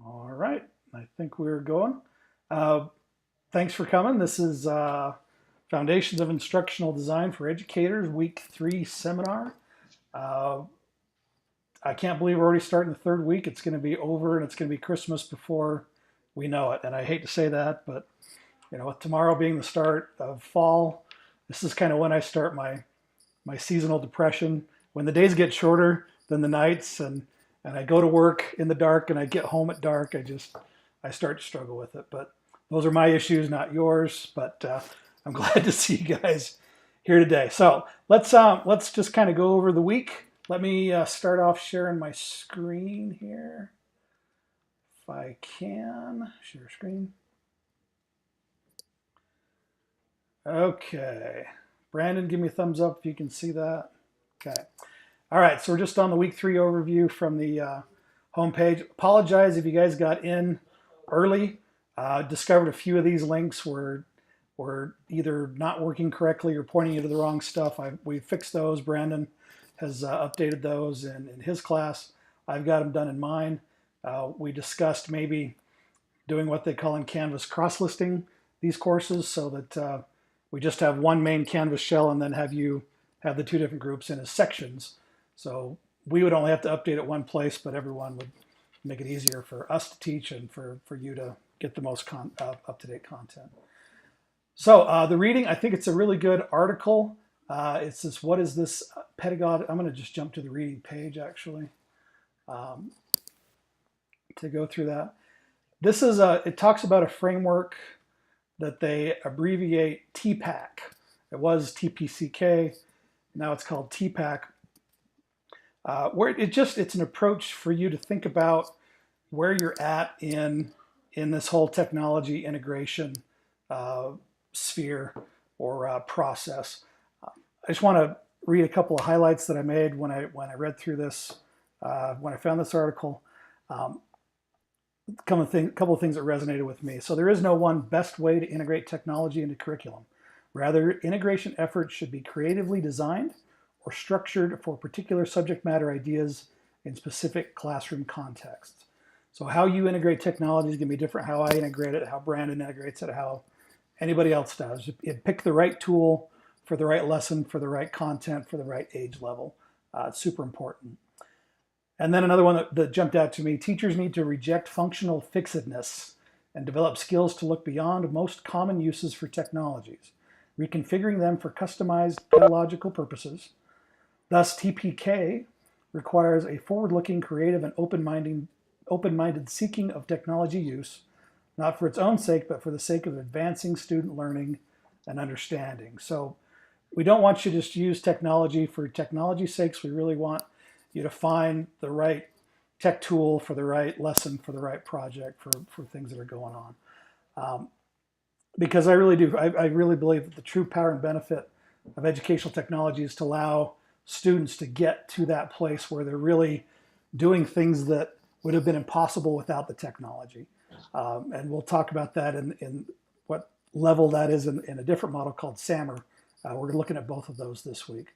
All right, I think we're going. Uh, Thanks for coming. This is Foundations of Instructional Design for Educators, Week 3 seminar. Uh, I can't believe we're already starting the third week. It's going to be over and it's going to be Christmas before we know it. And I hate to say that, but with tomorrow being the start of fall, this is kind of when I start my seasonal depression. When the days get shorter than the nights, and I go to work in the dark and I get home at dark, I start to struggle with it. But those are my issues, not yours. But I'm glad to see you guys here today. So let's just kind of go over the week. Let me start off sharing my screen here, if I can share screen. Okay, Brandon, give me a thumbs up if you can see that. Okay. All right, so we're just on the week 3 overview from the homepage. Apologize if you guys got in early. Discovered a few of these links were either not working correctly or pointing you to the wrong stuff. We fixed those. Brandon has updated those in his class. I've got them done in mine. We discussed maybe doing what they call in Canvas cross-listing these courses so that we just have one main Canvas shell and then have you have the two different groups in as sections. So we would only have to update it one place, but everyone would make it easier for us to teach and for you to get the most up-to-date content. So the reading, I think it's a really good article. It's this, what is this pedagogy? I'm going to just jump to the reading page actually to go through that. This is it talks about a framework that they abbreviate TPAC. It was TPCK, now it's called TPAC. Where it's an approach for you to think about where you're at in this whole technology integration sphere or process. I just want to read a couple of highlights that I made when I read through this, when I found this article. Couple of things that resonated with me. So there is no one best way to integrate technology into curriculum. Rather, integration efforts should be creatively designed or structured for particular subject matter ideas in specific classroom contexts. So how you integrate technology is going to be different how I integrate it, how Brandon integrates it, how anybody else does. You pick the right tool for the right lesson, for the right content, for the right age level. It's super important. And then another one that jumped out to me, teachers need to reject functional fixedness and develop skills to look beyond most common uses for technologies, reconfiguring them for customized pedagogical purposes. Thus, TPK requires a forward-looking, creative, and open-minded seeking of technology use, not for its own sake, but for the sake of advancing student learning and understanding. So we don't want you to just use technology for technology's sake. We really want you to find the right tech tool for the right lesson, for the right project, for things that are going on. Because I really do, I really believe that the true power and benefit of educational technology is to allow students to get to that place where they're really doing things that would have been impossible without the technology. And we'll talk about that in what level that is in a different model called SAMR. We're looking at both of those this week.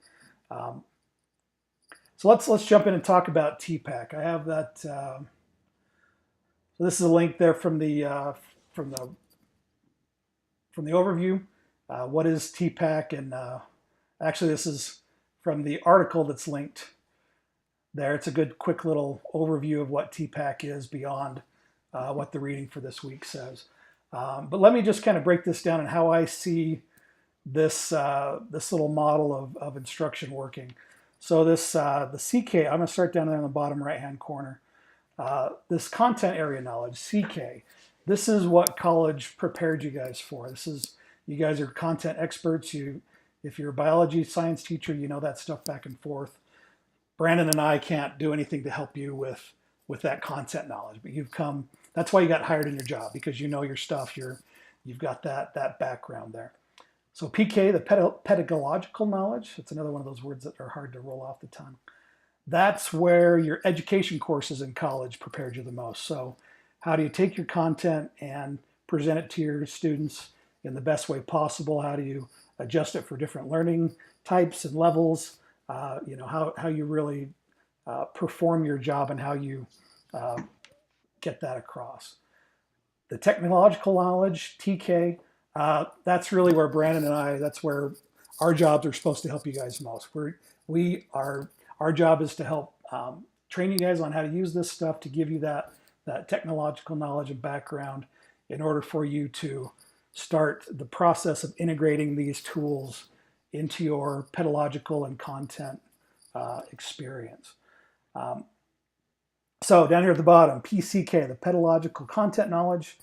So let's jump in and talk about TPAC. I have that. So this is a link there from the overview. What is TPAC? And actually, this is from the article that's linked there. It's a good, quick little overview of what TPAC is beyond what the reading for this week says. But let me just kind of break this down and how I see this this little model of instruction working. So this the CK, I'm going to start down there in the bottom right-hand corner. This content area knowledge, CK. This is what college prepared you guys for. You guys are content experts. If you're a biology science teacher, you know that stuff back and forth. Brandon and I can't do anything to help you with that content knowledge, but you've come. That's why you got hired in your job, because you know your stuff. You've got that background there. So PK, the pedagogical knowledge, it's another one of those words that are hard to roll off the tongue. That's where your education courses in college prepared you the most. So how do you take your content and present it to your students in the best way possible? How do you adjust it for different learning types and levels? How you really perform your job and how you get that across. The technological knowledge, TK, that's really where Brandon and I, that's where our jobs are supposed to help you guys most. Our job is to help train you guys on how to use this stuff, to give you that technological knowledge and background in order for you to start the process of integrating these tools into your pedagogical and content experience. So down here at the bottom, PCK, the pedagogical content knowledge.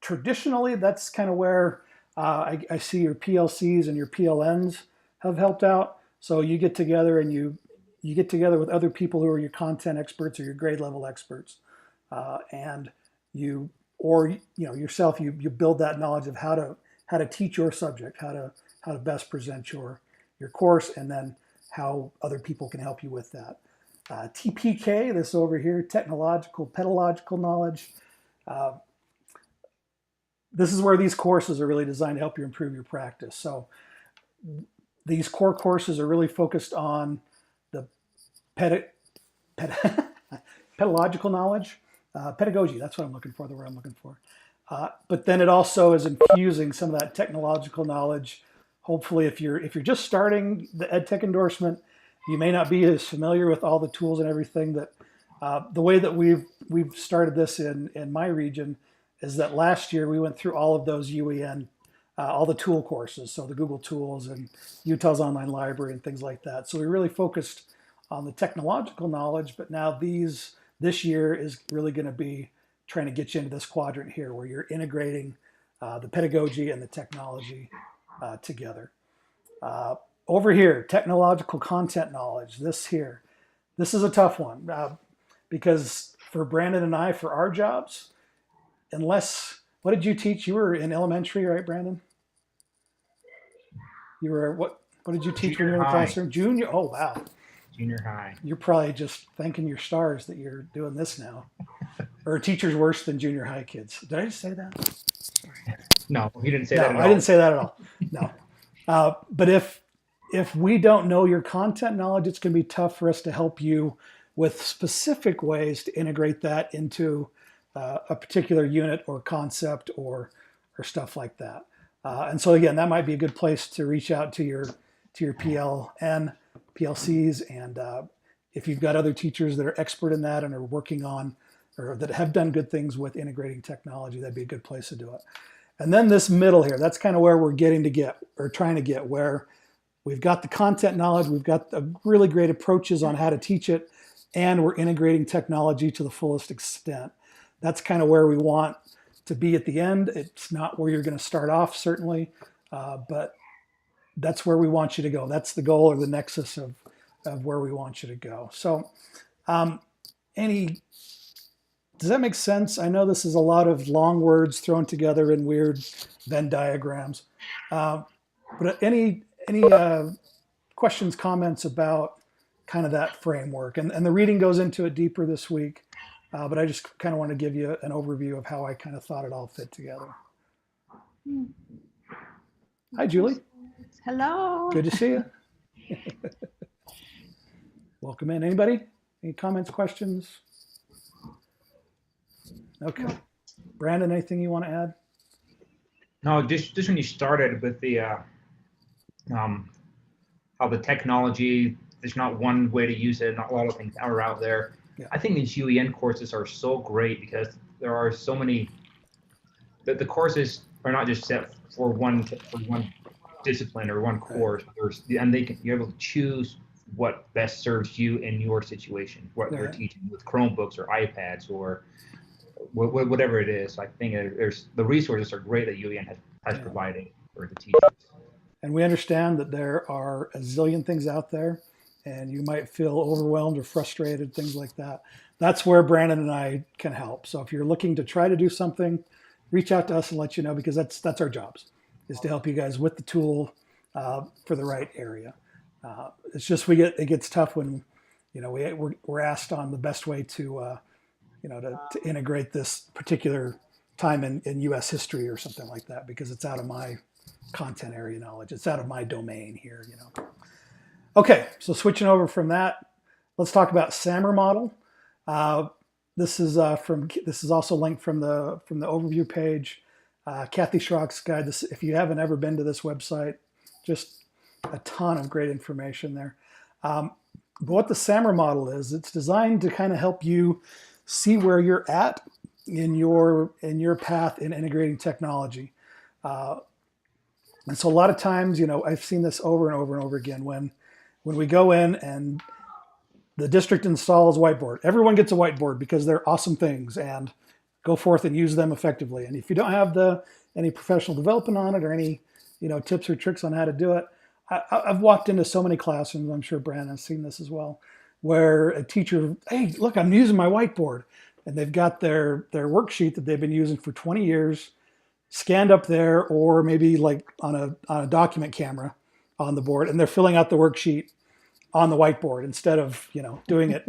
Traditionally, that's kind of where I see your PLCs and your PLNs have helped out. So you get together and you get together with other people who are your content experts or your grade level experts, and you yourself you build that knowledge of how to teach your subject, how to best present your course, and then how other people can help you with that. TPK, this over here, technological pedagogical knowledge. This is where these courses are really designed to help you improve your practice. So these core courses are really focused on the pedagogical knowledge, pedagogy. That's what I'm looking for. The word I'm looking for. But then it also is infusing some of that technological knowledge. Hopefully, if you're just starting the EdTech endorsement, you may not be as familiar with all the tools and everything that. The way that we've started this in my region is that last year we went through all of those UEN, all the tool courses, so the Google Tools and Utah's Online Library and things like that. So we really focused on the technological knowledge, but now this year is really going to be trying to get you into this quadrant here where you're integrating the pedagogy and the technology together. Over here, technological content knowledge, this is a tough one because for Brandon and I, for our jobs, what did you teach? You were in elementary, right, Brandon? You were, what did you teach when you were in the classroom? Junior, oh wow. Junior high. You're probably just thanking your stars that you're doing this now. Or a teacher's worse than junior high kids. Did I just say that? Sorry. No, he didn't say that at all. I didn't say that at all. No. But if we don't know your content knowledge, it's going to be tough for us to help you with specific ways to integrate that into a particular unit or concept or stuff like that. And so again, that might be a good place to reach out to your PLN, PLCs, and if you've got other teachers that are expert in that and are working on or that have done good things with integrating technology, that'd be a good place to do it. And then this middle here, that's kind of where we're trying to get, where we've got the content knowledge, we've got the really great approaches on how to teach it, and we're integrating technology to the fullest extent. That's kind of where we want to be at the end. It's not where you're going to start off, certainly, but that's where we want you to go. That's the goal or the nexus of where we want you to go. So does that make sense? I know this is a lot of long words thrown together in weird Venn diagrams, but any questions, comments about kind of that framework? And the reading goes into it deeper this week, but I just kind of want to give you an overview of how I kind of thought it all fit together. Hi, Julie. Hello. Good to see you. Welcome in. Anybody? Any comments, questions? Okay. Brandon, anything you want to add? No, just when you started with the how the technology, there's not one way to use it, not a lot of things are out there. Yeah. I think these UEN courses are so great because there are so many, the courses are not just set for one discipline or one course, right. And you're able to choose what best serves you in your situation, what they're teaching with Chromebooks or iPads or whatever it is. I think the resources are great that UEN has provided for the teachers. And we understand that there are a zillion things out there, and you might feel overwhelmed or frustrated, things like that. That's where Brandon and I can help. So if you're looking to try to do something, reach out to us and let you know, because that's our jobs, is to help you guys with the tool for the right area. It's just it gets tough when we're asked on the best way to integrate this particular time in U.S. history or something like that, because it's out of my content area knowledge. It's out of my domain here, Okay, so switching over from that, let's talk about SAMR model. this is this is also linked from the overview page. Kathy Schrock's guide. This, if you haven't ever been to this website, just a ton of great information there. But what the SAMR model is, it's designed to kind of help you see where you're at in your path in integrating technology. And so a lot of times, I've seen this over and over and over again when we go in and the district installs whiteboard. Everyone gets a whiteboard because they're awesome things, and go forth and use them effectively. And if you don't have any professional development on it or any tips or tricks on how to do it, I've walked into so many classrooms, I'm sure Brandon has seen this as well, where a teacher, hey, look, I'm using my whiteboard. And they've got their worksheet that they've been using for 20 years scanned up there, or maybe like on a document camera on the board, and they're filling out the worksheet on the whiteboard instead of doing it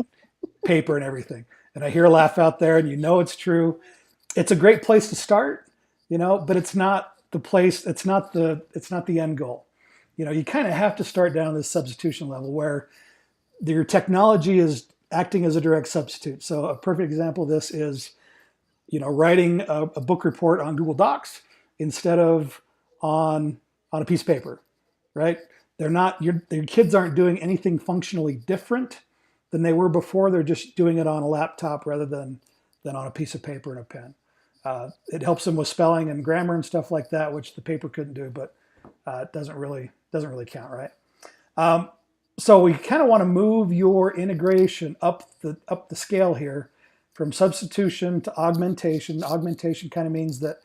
paper and everything. And I hear a laugh out there, and it's true. It's a great place to start, but it's not the place. It's not the end goal. You kind of have to start down this substitution level where your technology is acting as a direct substitute. So a perfect example of this is, writing a book report on Google Docs instead of on a piece of paper, right? They're not, your kids aren't doing anything functionally different than they were before. They're just doing it on a laptop rather than on a piece of paper and a pen. It helps them with spelling and grammar and stuff like that, which the paper couldn't do, but it doesn't really count, right? So we kind of want to move your integration up the scale here from substitution to augmentation. Augmentation kind of means that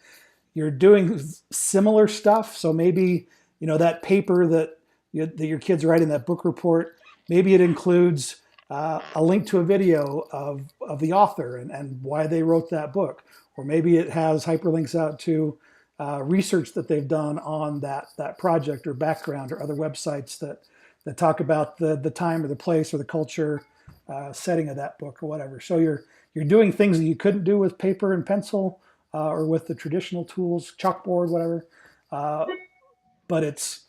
you're doing similar stuff. So maybe, that paper that your kids write in that book report, maybe it includes a link to a video of the author and why they wrote that book. Or maybe it has hyperlinks out to research that they've done on that project or background, or other websites that talk about the time or the place or the culture setting of that book or whatever. So you're doing things that you couldn't do with paper and pencil or with the traditional tools, chalkboard, whatever. But it's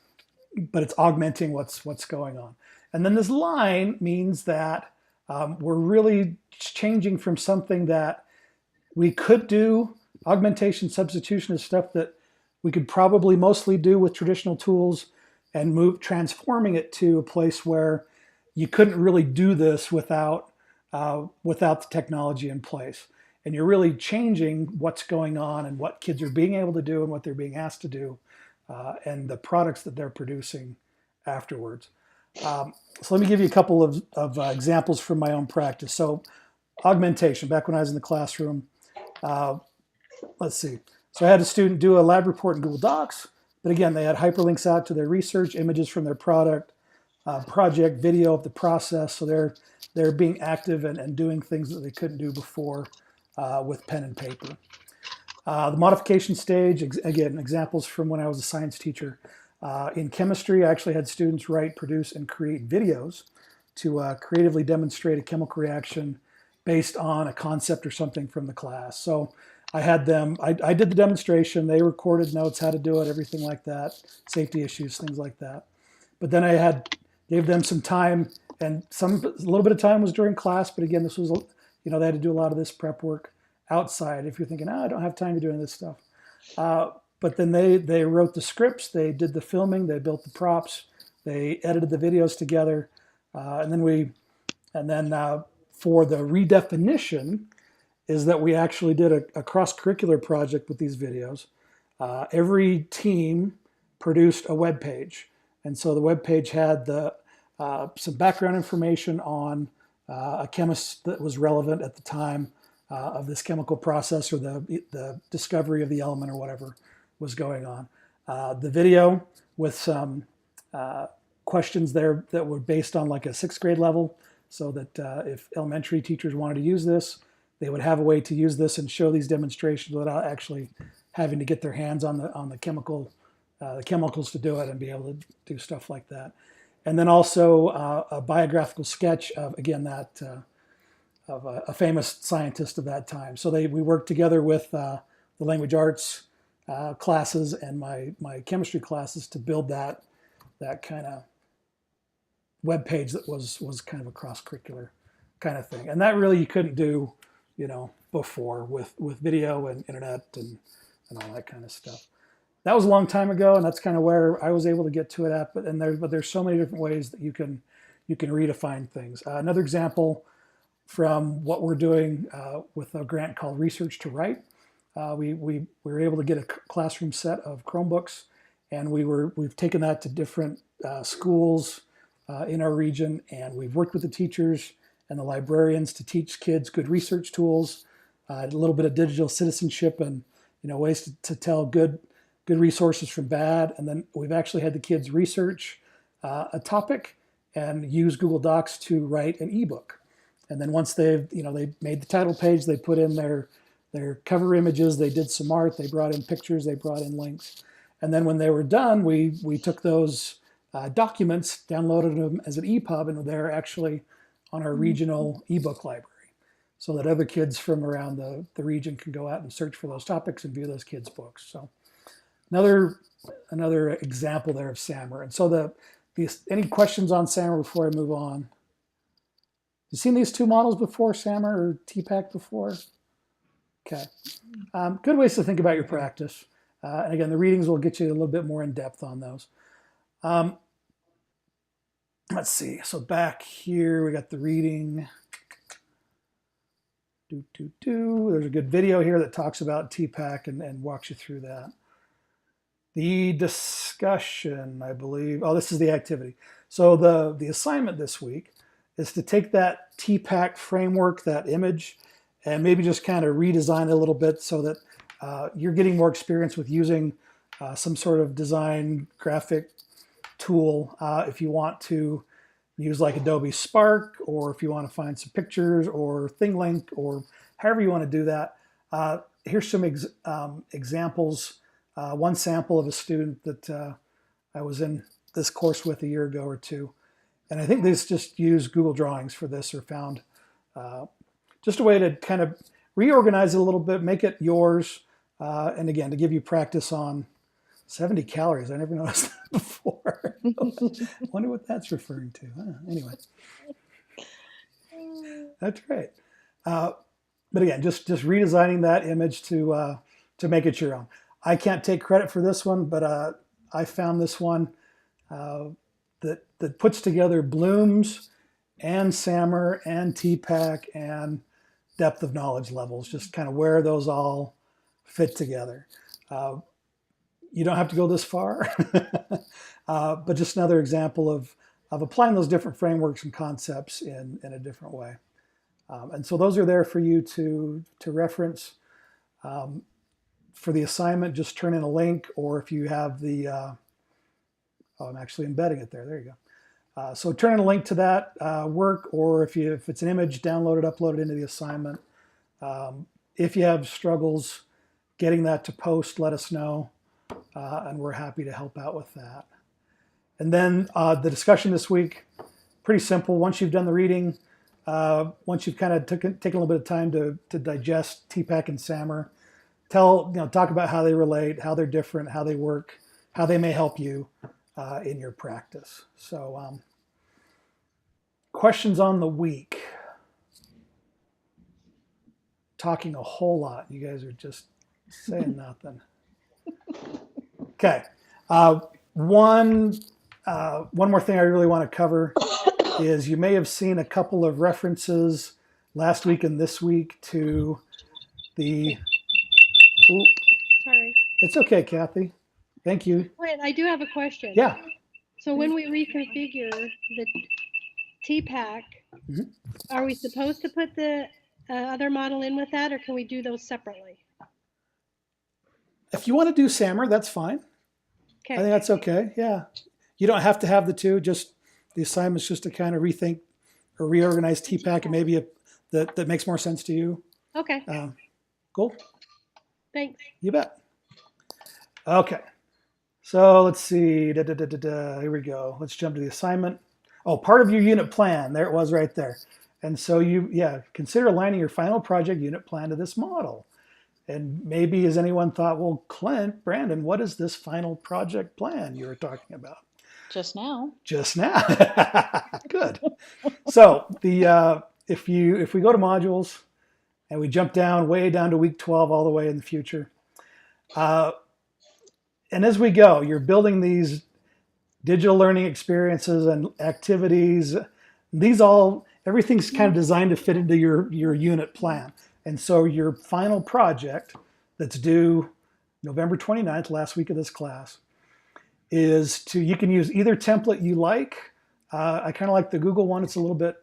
augmenting what's going on. And then this line means that we're really changing from something that we could do. Augmentation, substitution is stuff that we could probably mostly do with traditional tools, and transforming it to a place where you couldn't really do this without the technology in place. And you're really changing what's going on and what kids are being able to do and what they're being asked to do, and the products that they're producing afterwards. So let me give you a couple of examples from my own practice. So augmentation, back when I was in the classroom, let's see. So I had a student do a lab report in Google Docs, but again, they had hyperlinks out to their research, images from their project, video of the process. So they're being active and doing things that they couldn't do before with pen and paper. The modification stage, again, examples from when I was a science teacher. In chemistry, I actually had students write, produce, and create videos to creatively demonstrate a chemical reaction based on a concept or something from the class. So I had them, I did the demonstration, they recorded notes, how to do it, everything like that, safety issues, things like that. But then I gave them some time, and a little bit of time was during class, but again, this was, they had to do a lot of this prep work outside. If you're thinking, I don't have time to do any of this stuff. But then they wrote the scripts, they did the filming, they built the props, they edited the videos together, and then for the redefinition is that we actually did a cross-curricular project with these videos. Every team produced a web page, and so the web page had some background information on a chemist that was relevant at the time of this chemical process, or the discovery of the element or whatever was going on. The video with some questions there that were based on like a 6th grade level, so that if elementary teachers wanted to use this, they would have a way to use this and show these demonstrations without actually having to get their hands on the chemicals to do it and be able to do stuff like that. And then also a biographical sketch of, again, of a famous scientist of that time. So we worked together with the language arts classes and my chemistry classes to build that kind of web page that was kind of a cross-curricular kind of thing. And that really you couldn't do before with video and internet and all that kind of stuff. That was a long time ago, and that's kind of where I was able to get to it at. But there's so many different ways that you can redefine things. Another example from what we're doing with a grant called Research to Write. We were able to get a classroom set of Chromebooks, and we've taken that to different schools in our region, and we've worked with the teachers and the librarians to teach kids good research tools, a little bit of digital citizenship, and ways to tell good resources from bad. And then we've actually had the kids research a topic and use Google Docs to write an ebook. And then once they made the title page, they put in their cover images, they did some art, they brought in pictures, they brought in links. And then when they were done, we took those documents, downloaded them as an EPUB, and they're actually on our regional ebook library, so that other kids from around the region can go out and search for those topics and view those kids' books. So another example there of SAMR. And so any questions on SAMR before I move on? You seen these two models before, SAMR or TPAC before? Okay. Good ways to think about your practice. And again, the readings will get you a little bit more in depth on those. Let's see. So back here, we got the reading. There's a good video here that talks about TPAC and walks you through that. The discussion, I believe. Oh, this is the activity. So the assignment this week is to take that TPAC framework, that image, and maybe just kind of redesign it a little bit so that you're getting more experience with using some sort of design graphic tool. If you want to use like Adobe Spark, or if you want to find some pictures or ThingLink, or however you want to do that. Here's some examples. One sample of a student that I was in this course with a year ago or two. And I think they just used Google Drawings for this, or found just a way to kind of reorganize it a little bit, make it yours. And again, to give you practice on 70 calories. I never noticed that before. I wonder what that's referring to. Anyway, that's great. But again, just redesigning that image to make it your own. I can't take credit for this one, but I found this one that puts together Bloom's and SAMR and TPAC and depth of knowledge levels, just kind of where those all fit together. You don't have to go this far, but just another example of applying those different frameworks and concepts in a different way. And so those are there for you to reference. For the assignment, just turn in a link, or if you have the, I'm actually embedding it there. There you go. So turn in a link to that work, or if it's an image, download it, upload it into the assignment. If you have struggles getting that to post, let us know, and we're happy to help out with that. And then the discussion this week, pretty simple. Once you've done the reading, once you've kind of taken a little bit of time to digest TPAC and SAMR, talk about how they relate, how they're different, how they work, how they may help you in your practice. So questions on the week. Talking a whole lot. You guys are just saying nothing. Okay. One more thing I really want to cover is you may have seen a couple of references last week and this week to the... Ooh, Sorry. it's okay, Kathy. Thank you. Wait, I do have a question. Yeah. So when we reconfigure the TPAC, are we supposed to put the other model in with that, or can we do those separately? If you want to do SAMR, that's fine. Okay. I think that's okay. Yeah. You don't have to have the two. Just the assignment's just to kind of rethink or reorganize TPAC, and maybe that makes more sense to you. Okay. Cool. Thanks. You bet. Okay. So let's see. Here we go. Let's jump to the assignment. Oh, part of your unit plan. There it was right there. And so consider aligning your final project unit plan to this model. And maybe has anyone thought, well, Brandon, what is this final project plan you were talking about? Just now. Just now. Good. So if we go to modules, And we jump down, way down to week 12, all the way in the future. And as we go, you're building these digital learning experiences and activities. Everything's kind of designed to fit into your unit plan. And so your final project that's due November 29th, last week of this class, you can use either template you like. I kind of like the Google one. It's a little bit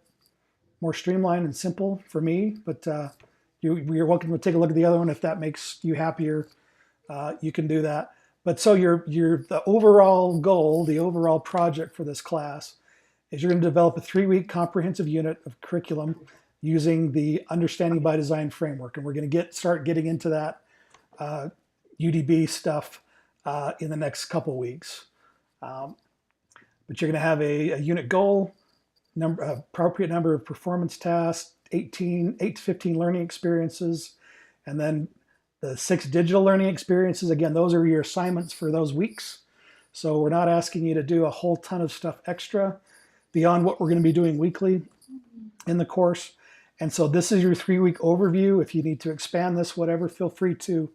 more streamlined and simple for me, but you're welcome to take a look at the other one if that makes you happier. You can do that. But so the overall goal, the overall project for this class is you're going to develop a 3-week comprehensive unit of curriculum using the Understanding by Design framework. And we're going to start getting into that UDB stuff in the next couple weeks. But you're going to have a unit goal, appropriate number of performance tasks, 8 to 15 learning experiences, and then the 6 digital learning experiences. Again, those are your assignments for those weeks. So we're not asking you to do a whole ton of stuff extra beyond what we're going to be doing weekly in the course. And so this is your 3-week overview. If you need to expand this, whatever, feel free to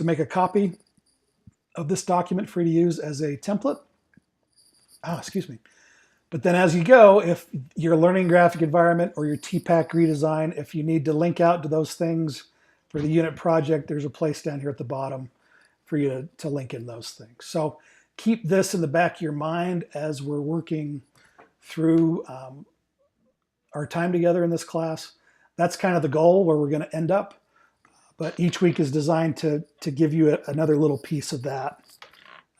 make a copy of this document for you to use as a template. Excuse me. But then as you go, if your learning graphic environment or your TPAC redesign, if you need to link out to those things for the unit project, there's a place down here at the bottom for you to link in those things. So keep this in the back of your mind as we're working through our time together in this class. That's kind of the goal, where we're going to end up. But each week is designed to give you another little piece of that,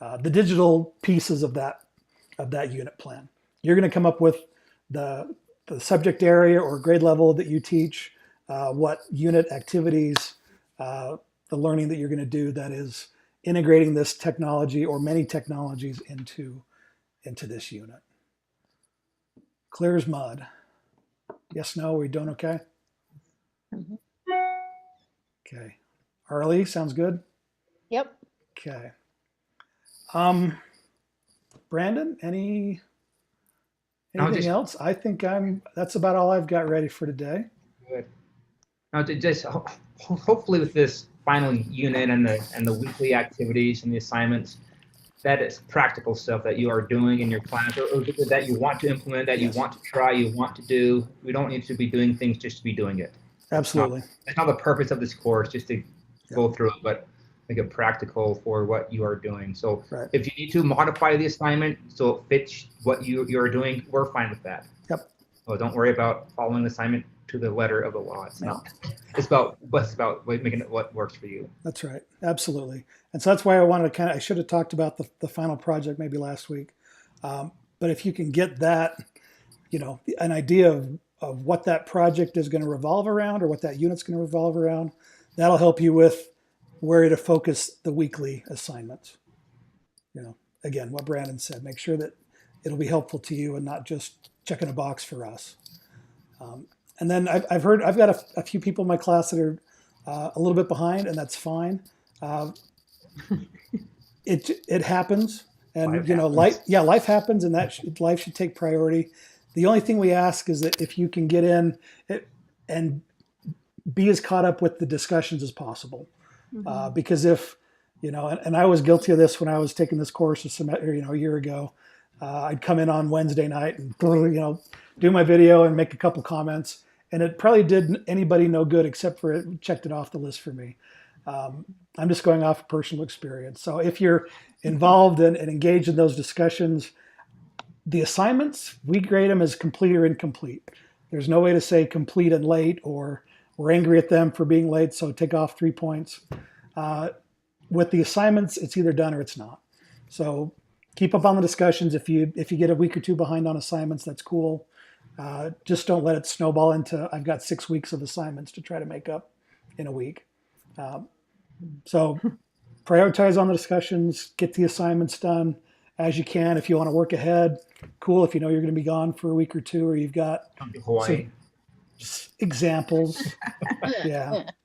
the digital pieces of that unit plan. You're going to come up with the subject area or grade level that you teach, what unit activities, the learning that you're going to do that is integrating this technology or many technologies into this unit. Clear as mud. Yes, no, are we doing okay? Mhm. Okay. Arlie, sounds good? Yep. Okay. Brandon, anything else? I think that's about all I've got ready for today. Good. Now, hopefully with this final unit and the weekly activities and the assignments, that is practical stuff that you are doing in your class, or that you want to implement, that you want to try, you want to do. We don't need to be doing things just to be doing it. Absolutely. That's not the purpose of this course, just to go through it, but make it practical for what you are doing. So if you need to modify the assignment so it fits what you're doing, we're fine with that. Yep. So don't worry about following the assignment to the letter of the law. It's not. It's about making it what works for you. That's right. Absolutely. And so that's why I should have talked about the final project maybe last week. But if you can get that, an idea of what that project is going to revolve around or what that unit's going to revolve around, that'll help you with where to focus the weekly assignments. Again, what Brandon said, make sure that it'll be helpful to you and not just checking a box for us. And then I've got a few people in my class that are a little bit behind, and that's fine. It happens, and life happens, and life should take priority. The only thing we ask is that if you can get in and be as caught up with the discussions as possible, because if and I was guilty of this when I was taking this course a year ago. I'd come in on Wednesday night and do my video and make a couple comments, and it probably did anybody no good except for it checked it off the list for me. I'm just going off of personal experience. So if you're involved and engaged in those discussions, the assignments, we grade them as complete or incomplete. There's no way to say complete and late, or we're angry at them for being late, so take off 3 points. With the assignments, it's either done or it's not. So keep up on the discussions. If you get a week or two behind on assignments, that's cool. Just don't let it snowball into I've got 6 weeks of assignments to try to make up in a week. So prioritize on the discussions, get the assignments done as you can. If you want to work ahead, cool. If you're going to be gone for a week or two, or you've got Come to Hawaii. Examples.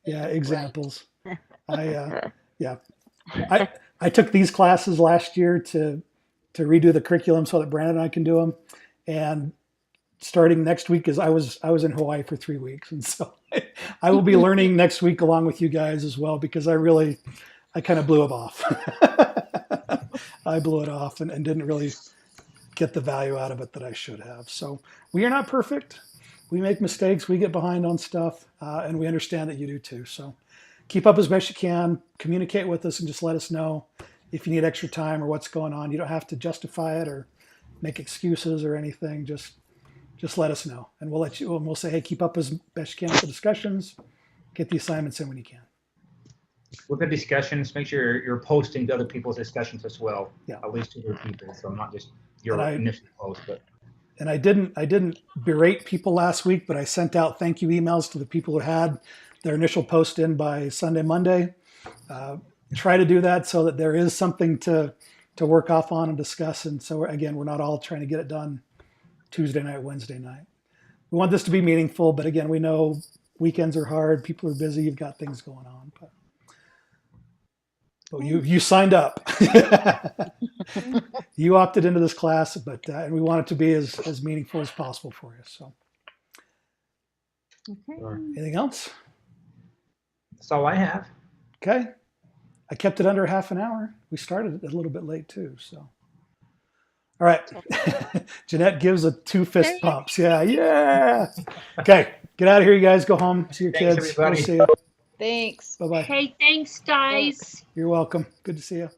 Examples. I took these classes last year to redo the curriculum so that Brandon and I can do them. And starting next week, I was in Hawaii for 3 weeks, and so I will be learning next week along with you guys as well, because I kind of blew it off. I blew it off and didn't really get the value out of it that I should have. So we are not perfect. We make mistakes. We get behind on stuff, and we understand that you do too. So keep up as best you can. Communicate with us and just let us know if you need extra time or what's going on. You don't have to justify it or make excuses or anything. Just let us know, and we'll let you. And we'll say, hey, keep up as best you can with the discussions. Get the assignments in when you can. With the discussions, make sure you're posting to other people's discussions as well. Yeah. At least to other people, so not just your And initial post, but. And I didn't berate people last week, but I sent out thank you emails to the people who had their initial post in by Sunday, Monday. Try to do that so that there is something to work off on and discuss. And so again, we're not all trying to get it done Tuesday night, Wednesday night. We want this to be meaningful, but again, we know weekends are hard. People are busy. You've got things going on, but you signed up. You opted into this class, but and we want it to be as meaningful as possible for you. So, Okay. anything else? That's all I have. Okay. I kept it under half an hour. We started a little bit late too. So, all right. Jeanette gives a 2 fist pumps. Yeah. Okay. Get out of here, you guys. Go home. See your Thanks, kids. everybody. We'll see you. Thanks. Bye bye. Hey, thanks, guys. You're welcome. Good to see you.